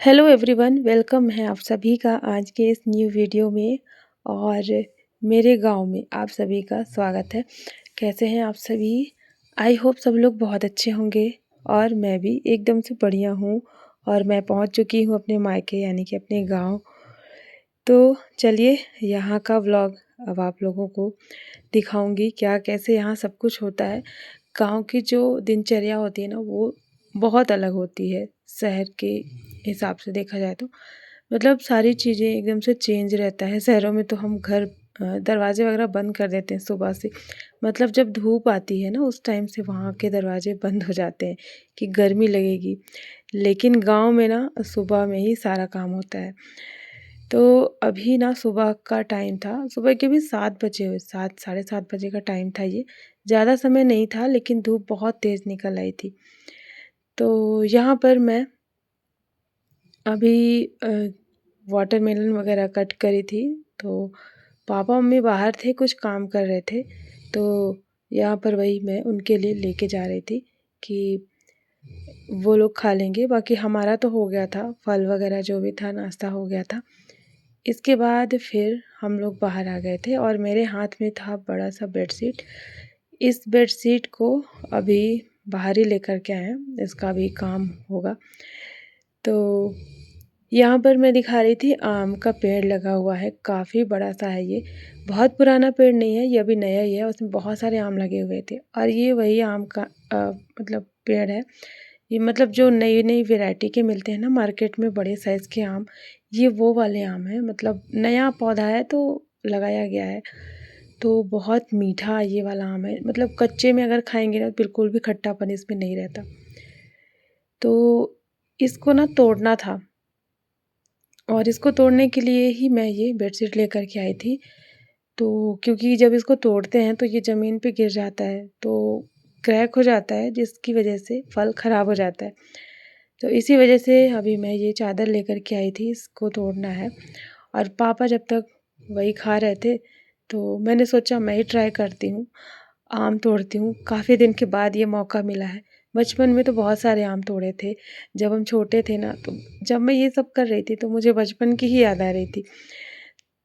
Hello everyone, welcome है आप सभी का आज के इस न्यू वीडियो में। और मेरे गांव में आप सभी का स्वागत है। कैसे हैं आप सभी? आई होप सब लोग बहुत अच्छे होंगे और मैं भी एकदम से बढ़िया हूँ। और मैं पहुँच चुकी हूँ अपने मायके यानी कि अपने गांव। तो चलिए यहाँ का व्लॉग अब आप लोगों को दिखाऊंगी क्या कैसे यहाँ सब कुछ होता है। गांव की जो दिनचर्या होती है ना, वो बहुत अलग होती है शहर के हिसाब से देखा जाए तो। मतलब सारी चीज़ें एकदम से चेंज रहता है। शहरों में तो हम घर दरवाजे वगैरह बंद कर देते हैं सुबह से। मतलब जब धूप आती है ना, उस टाइम से वहाँ के दरवाजे बंद हो जाते हैं कि गर्मी लगेगी। लेकिन गांव में ना सुबह में ही सारा काम होता है। तो अभी ना सुबह का टाइम था, सुबह के भी 7 बजे हुए, 7 साढ़े 7 बजे का टाइम था ये। ज़्यादा समय नहीं था लेकिन धूप बहुत तेज़ निकल आई थी। तो यहाँ पर मैं अभी वाटरमेलन वगैरह कट करी थी। तो पापा मम्मी बाहर थे, कुछ काम कर रहे थे। तो यहाँ पर वही मैं उनके लिए लेके जा रही थी कि वो लोग खा लेंगे। बाकी हमारा तो हो गया था, फल वगैरह जो भी था नाश्ता हो गया था। इसके बाद फिर हम लोग बाहर आ गए थे और मेरे हाथ में था बड़ा सा बेडशीट। इस बेडशीट को अभी बाहर ही लेकर के आए हैं, इसका भी काम होगा। तो यहाँ पर मैं दिखा रही थी आम का पेड़ लगा हुआ है, काफ़ी बड़ा सा है ये। बहुत पुराना पेड़ नहीं है, ये अभी नया ही है। उसमें बहुत सारे आम लगे हुए थे और ये वही आम का मतलब पेड़ है। ये मतलब जो नई नई वैरायटी के मिलते हैं ना मार्केट में, बड़े साइज़ के आम, ये वो वाले आम हैं। मतलब नया पौधा है तो लगाया गया है। तो बहुत मीठा ये वाला आम है। मतलब कच्चे में अगर खाएंगे ना, बिल्कुल भी खट्टापन इसमें नहीं रहता। तो इसको ना तोड़ना था और इसको तोड़ने के लिए ही मैं ये बेडशीट लेकर के आई थी। तो क्योंकि जब इसको तोड़ते हैं तो ये ज़मीन पे गिर जाता है, तो क्रैक हो जाता है, जिसकी वजह से फल ख़राब हो जाता है। तो इसी वजह से अभी मैं ये चादर लेकर के आई थी, इसको तोड़ना है। और पापा जब तक वही खा रहे थे तो मैंने सोचा मैं ही ट्राई करती हूँ, आम तोड़ती हूँ। काफ़ी दिन के बाद ये मौका मिला है। बचपन में तो बहुत सारे आम तोड़े थे जब हम छोटे थे ना। तो जब मैं ये सब कर रही थी तो मुझे बचपन की ही याद आ रही थी।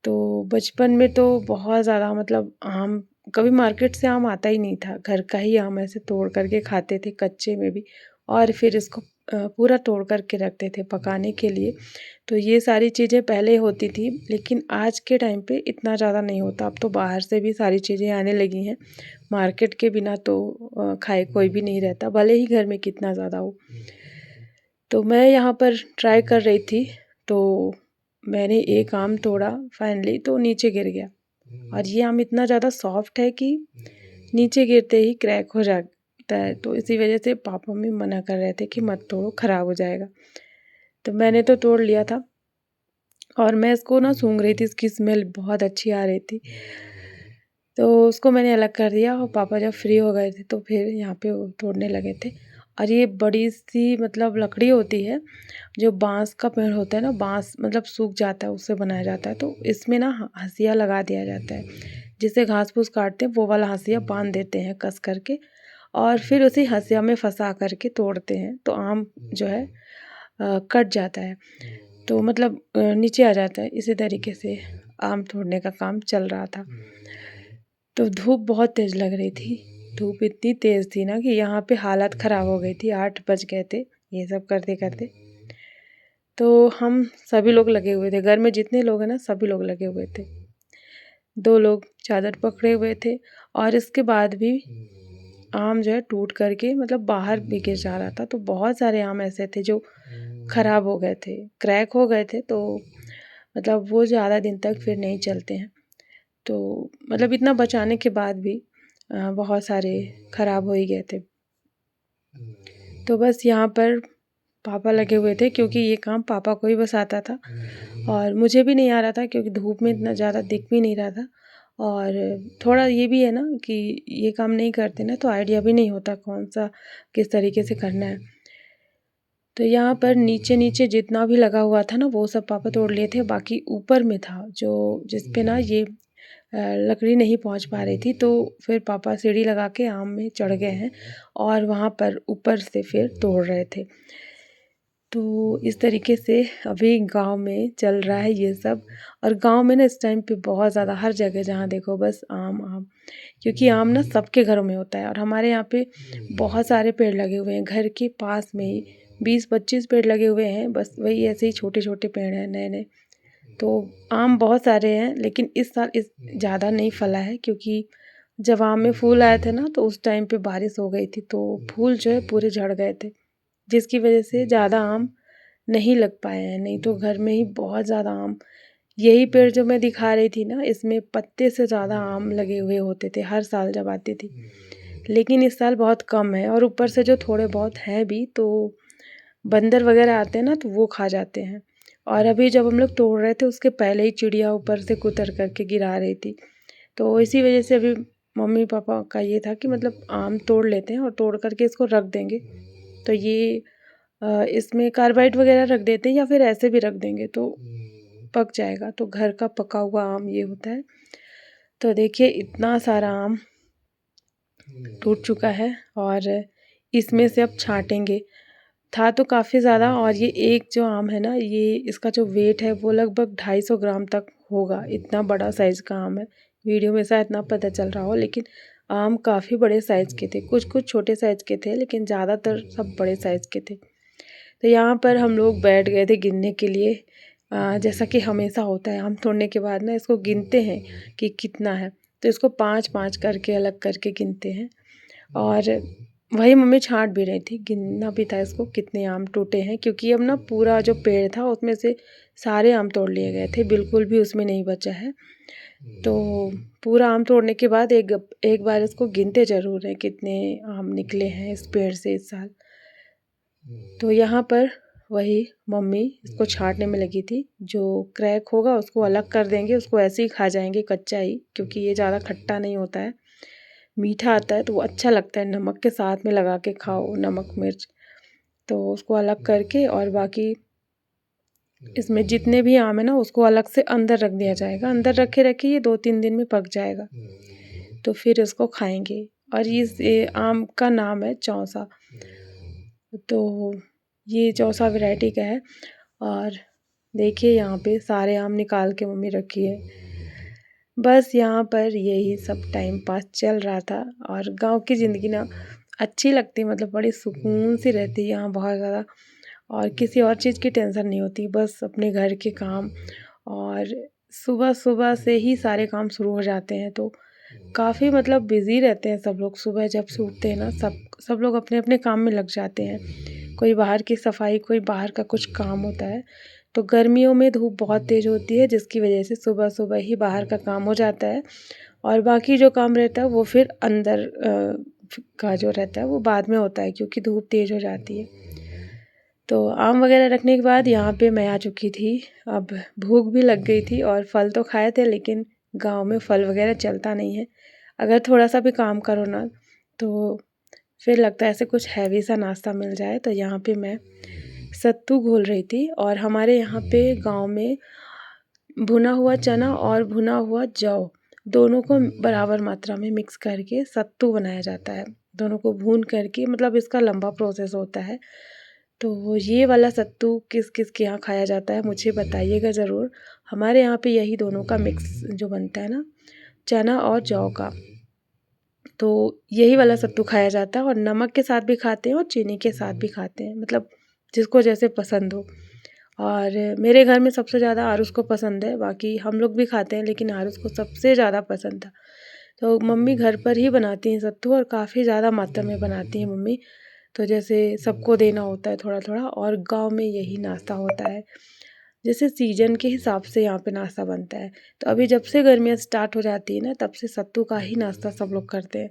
तो बचपन में तो बहुत ज़्यादा मतलब आम, कभी मार्केट से आम आता ही नहीं था। घर का ही आम ऐसे तोड़ करके खाते थे कच्चे में भी, और फिर इसको पूरा तोड़ करके रखते थे पकाने के लिए। तो ये सारी चीज़ें पहले होती थी, लेकिन आज के टाइम पे इतना ज़्यादा नहीं होता। अब तो बाहर से भी सारी चीज़ें आने लगी हैं। मार्केट के बिना तो खाए कोई भी नहीं रहता, भले ही घर में कितना ज़्यादा हो। तो मैं यहाँ पर ट्राई कर रही थी, तो मैंने एक आम तोड़ा फाइनली, तो नीचे गिर गया। और ये आम इतना ज़्यादा सॉफ्ट है कि नीचे गिरते ही क्रैक हो जाता है। तो इसी वजह से पापा मम्मी मना कर रहे थे कि मत तोड़ो, ख़राब हो जाएगा। तो मैंने तो तोड़ लिया था और मैं इसको ना सूंघ रही थी, इसकी स्मेल बहुत अच्छी आ रही थी। तो उसको मैंने अलग कर दिया और पापा जब फ्री हो गए थे तो फिर यहाँ पे वो तोड़ने लगे थे। और ये बड़ी सी मतलब लकड़ी होती है, जो बांस का पेड़ होता है ना, बांस मतलब सूख जाता है उससे बनाया जाता है। तो इसमें ना हंसिया लगा दिया जाता है, जिससे घास फूस काटते हैं वो वाला हंसिया बांध देते हैं कस करके, और फिर उसी हंसिया में फंसा करके तोड़ते हैं। तो आम जो है कट जाता है, तो मतलब नीचे आ जाता है। इसी तरीके से आम तोड़ने का काम चल रहा था। तो धूप बहुत तेज़ लग रही थी। धूप इतनी तेज़ थी ना कि यहाँ पे हालत ख़राब हो गई थी। 8 बज गए थे ये सब करते-करते। तो हम सभी लोग लगे हुए थे, घर में जितने लोग हैं ना सभी लोग लगे हुए थे। 2 लोग चादर पकड़े हुए थे और इसके बाद भी आम जो है टूट करके मतलब बाहर भी गिर जा रहा था। तो बहुत सारे आम ऐसे थे जो ख़राब हो गए थे, क्रैक हो गए थे। तो मतलब वो ज़्यादा दिन तक फिर नहीं चलते हैं। तो मतलब इतना बचाने के बाद भी बहुत सारे ख़राब हो ही गए थे। तो बस यहाँ पर पापा लगे हुए थे, क्योंकि ये काम पापा को ही बस आता था और मुझे भी नहीं आ रहा था, क्योंकि धूप में इतना ज़्यादा दिख भी नहीं रहा था। और थोड़ा ये भी है ना कि ये काम नहीं करते ना तो आइडिया भी नहीं होता कौन सा किस तरीके से करना है। तो यहाँ पर नीचे नीचे जितना भी लगा हुआ था ना वो सब पापा तोड़ लिए थे। बाकी ऊपर में था जो जिस पे ना ये लकड़ी नहीं पहुँच पा रही थी, तो फिर पापा सीढ़ी लगा के आम में चढ़ गए हैं और वहाँ पर ऊपर से फिर तोड़ रहे थे। तो इस तरीके से अभी गांव में चल रहा है ये सब। और गांव में ना इस टाइम पे बहुत ज़्यादा हर जगह जहाँ देखो बस आम आम, क्योंकि आम ना सबके घरों में होता है। और हमारे यहाँ पे बहुत सारे पेड़ लगे हुए हैं, घर के पास में ही 20-25 पेड़ लगे हुए हैं, बस वही ऐसे ही छोटे छोटे पेड़ हैं नए नए। तो आम बहुत सारे हैं, लेकिन इस साल इस ज़्यादा नहीं फला है, क्योंकि जब आम में फूल आए थे ना तो उस टाइम पे बारिश हो गई थी, तो फूल जो है पूरे झड़ गए थे, जिसकी वजह से ज़्यादा आम नहीं लग पाए हैं। नहीं तो घर में ही बहुत ज़्यादा आम, यही पेड़ जो मैं दिखा रही थी ना, इसमें पत्ते से ज़्यादा आम लगे हुए होते थे हर साल जब आती थी। लेकिन इस साल बहुत कम है, और ऊपर से जो थोड़े बहुत हैं भी तो बंदर वगैरह आते हैं ना तो वो खा जाते हैं। और अभी जब हम लोग तोड़ रहे थे उसके पहले ही चिड़िया ऊपर से कुतर करके गिरा रही थी। तो इसी वजह से अभी मम्मी पापा का ये था कि मतलब आम तोड़ लेते हैं और तोड़ करके इसको रख देंगे। तो ये इसमें कार्बाइड वगैरह रख देते हैं या फिर ऐसे भी रख देंगे तो पक जाएगा। तो घर का पका हुआ आम ये होता है। तो देखिए इतना सारा आम टूट चुका है, और इसमें से अब छाँटेंगे। था तो काफ़ी ज़्यादा, और ये एक जो आम है ना, ये इसका जो वेट है वो लगभग 250 ग्राम तक होगा, इतना बड़ा साइज़ का आम है। वीडियो में शायद ना पता चल रहा हो, लेकिन आम काफ़ी बड़े साइज़ के थे। कुछ कुछ छोटे साइज़ के थे, लेकिन ज़्यादातर सब बड़े साइज़ के थे। तो यहाँ पर हम लोग बैठ गए थे गिनने के लिए। जैसा कि हमेशा होता है, आम तोड़ने के बाद ना इसको गिनते हैं कि कितना है। तो इसको 5-5 करके अलग करके गिनते हैं, और वही मम्मी छाँट भी रही थी, गिनना भी था इसको कितने आम टूटे हैं, क्योंकि अब ना पूरा जो पेड़ था उसमें से सारे आम तोड़ लिए गए थे, बिल्कुल भी उसमें नहीं बचा है। तो पूरा आम तोड़ने के बाद एक एक बार इसको गिनते ज़रूर हैं कितने आम निकले हैं इस पेड़ से इस साल। तो यहाँ पर वही मम्मी इसको छाँटने में लगी थी। जो क्रैक होगा उसको अलग कर देंगे, उसको ऐसे ही खा जाएंगे कच्चा ही, क्योंकि ये ज़्यादा खट्टा नहीं होता है, मीठा आता है तो वो अच्छा लगता है, नमक के साथ में लगा के खाओ, नमक मिर्च। तो उसको अलग करके और बाकी इसमें जितने भी आम है ना उसको अलग से अंदर रख दिया जाएगा। अंदर रखे रखे ये 2-3 दिन में पक जाएगा, तो फिर इसको खाएंगे। और इस आम का नाम है चौसा। तो ये चौसा वैरायटी का है। और देखिए यहाँ पे सारे आम निकाल के मम्मी रखी है। बस यहाँ पर यही सब टाइम पास चल रहा था। और गांव की ज़िंदगी ना अच्छी लगती है, मतलब बड़ी सुकून सी रहती है यहाँ बहुत ज़्यादा। और किसी और चीज़ की टेंशन नहीं होती, बस अपने घर के काम। और सुबह सुबह से ही सारे काम शुरू हो जाते हैं, तो काफ़ी मतलब बिज़ी रहते हैं सब लोग। सुबह जब से उठते हैं ना सब लोग अपने अपने काम में लग जाते हैं। कोई बाहर की सफाई, कोई बाहर का कुछ काम होता है। तो गर्मियों में धूप बहुत तेज़ होती है, जिसकी वजह से सुबह सुबह ही बाहर का काम हो जाता है। और बाकी जो काम रहता है वो फिर अंदर का जो रहता है वो बाद में होता है, क्योंकि धूप तेज़ हो जाती है। तो आम वगैरह रखने के बाद यहाँ पे मैं आ चुकी थी। अब भूख भी लग गई थी, और फल तो खाए थे, लेकिन गांव में फल वगैरह चलता नहीं है। अगर थोड़ा सा भी काम करो ना तो फिर लगता है ऐसे कुछ हैवी सा नाश्ता मिल जाए। तो यहाँ पे मैं सत्तू घोल रही थी। और हमारे यहाँ पे गांव में भुना हुआ चना और भुना हुआ जौ दोनों को बराबर मात्रा में मिक्स करके सत्तू बनाया जाता है। दोनों को भून करके, मतलब इसका लंबा प्रोसेस होता है। तो ये वाला सत्तू किस किस के यहाँ खाया जाता है मुझे बताइएगा ज़रूर। हमारे यहाँ पे यही दोनों का मिक्स जो बनता है ना, चना और जौ का, तो यही वाला सत्तू खाया जाता है। और नमक के साथ भी खाते हैं और चीनी के साथ भी खाते हैं, मतलब जिसको जैसे पसंद हो। और मेरे घर में सबसे ज़्यादा आरुष को पसंद है, बाकी हम लोग भी खाते हैं, लेकिन आरुष को सबसे ज़्यादा पसंद था। तो मम्मी घर पर ही बनाती हैं सत्तू, और काफ़ी ज़्यादा मात्रा में बनाती हैं मम्मी। तो जैसे सबको देना होता है थोड़ा थोड़ा, और गांव में यही नाश्ता होता है। जैसे सीजन के हिसाब से यहाँ पे नाश्ता बनता है। तो अभी जब से गर्मियाँ स्टार्ट हो जाती है ना, तब से सत्तू का ही नाश्ता सब लोग करते हैं।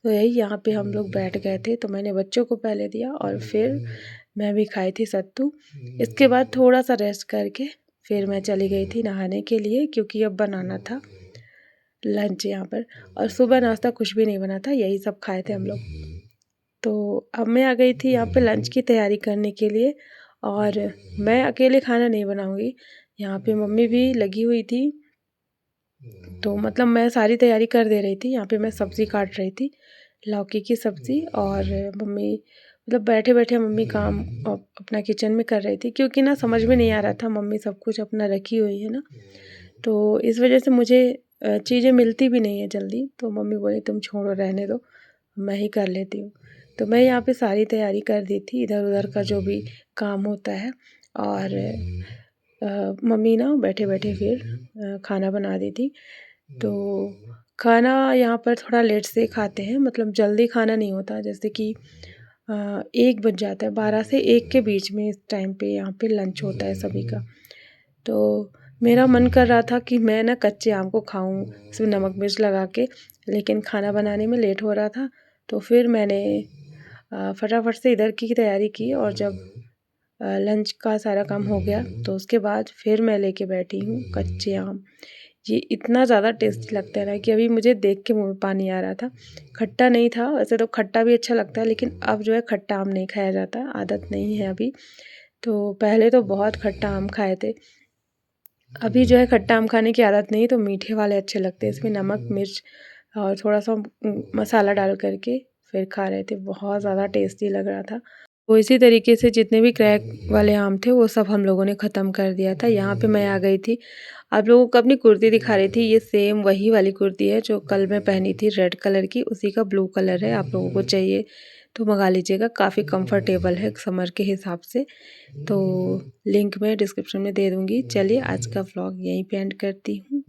तो यही यहाँ पे हम लोग बैठ गए थे, तो मैंने बच्चों को पहले दिया और फिर मैं भी खाई थी सत्तू। इसके बाद थोड़ा सा रेस्ट करके फिर मैं चली गई थी नहाने के लिए, क्योंकि अब बनाना था लंच यहाँ पर। और सुबह नाश्ता कुछ भी नहीं बना था, यही सब खाए थे हम लोग। तो अब मैं आ गई थी यहाँ पे लंच की तैयारी करने के लिए। और मैं अकेले खाना नहीं बनाऊँगी, यहाँ पे मम्मी भी लगी हुई थी। तो मतलब मैं सारी तैयारी कर दे रही थी। यहाँ पे मैं सब्ज़ी काट रही थी, लौकी की सब्ज़ी, और मम्मी मतलब बैठे-बैठे मम्मी काम अपना किचन में कर रही थी, क्योंकि ना समझ में नहीं आ रहा था, मम्मी सब कुछ अपना रखी हुई है ना, तो इस वजह से मुझे चीज़ें मिलती भी नहीं है जल्दी। तो मम्मी बोली तुम छोड़ो रहने दो, मैं ही कर लेती हूँ। तो मैं यहाँ पे सारी तैयारी कर दी थी, इधर-उधर का जो भी काम होता है। और मम्मी ना बैठे-बैठे फिर खाना बना दी थी। तो खाना यहाँ पर थोड़ा लेट से खाते हैं, मतलब जल्दी खाना नहीं होता, जैसे कि 1 बज जाता है, 12 से 1 के बीच में इस टाइम पे यहाँ पे लंच होता है सभी का। तो मेरा मन कर रहा था कि मैं ना कच्चे आम को खाऊं इसमें नमक मिर्च लगा के, लेकिन खाना बनाने में लेट हो रहा था। तो फिर मैंने फटाफट से इधर की तैयारी की, और जब लंच का सारा काम हो गया तो उसके बाद फिर मैं लेके बैठी हूँ कच्चे आम। ये इतना ज़्यादा टेस्टी लगता है ना कि अभी मुझे देख के मुँह में पानी आ रहा था। खट्टा नहीं था, वैसे तो खट्टा भी अच्छा लगता है, लेकिन अब जो है खट्टा आम नहीं खाया जाता, आदत नहीं है अभी। तो पहले तो बहुत खट्टा आम खाए थे, अभी जो है खट्टा आम खाने की आदत नहीं, तो मीठे वाले अच्छे लगते हैं। इसमें नमक मिर्च और थोड़ा-सा मसाला डाल कर के फिर खा रहे थे, बहुत ज़्यादा टेस्टी लग रहा था। तो इसी तरीके से जितने भी क्रैक वाले आम थे वो सब हम लोगों ने ख़त्म कर दिया था। यहाँ पे मैं आ गई थी, आप लोगों को अपनी कुर्ती दिखा रही थी। ये सेम वही वाली कुर्ती है जो कल मैं पहनी थी रेड कलर की, उसी का ब्लू कलर है। आप लोगों को चाहिए तो मंगा लीजिएगा, काफ़ी कंफर्टेबल है समर के हिसाब से। तो लिंक मैं डिस्क्रिप्शन में दे दूँगी। चलिए आज का व्लॉग यहीं पे एंड करती हूँ।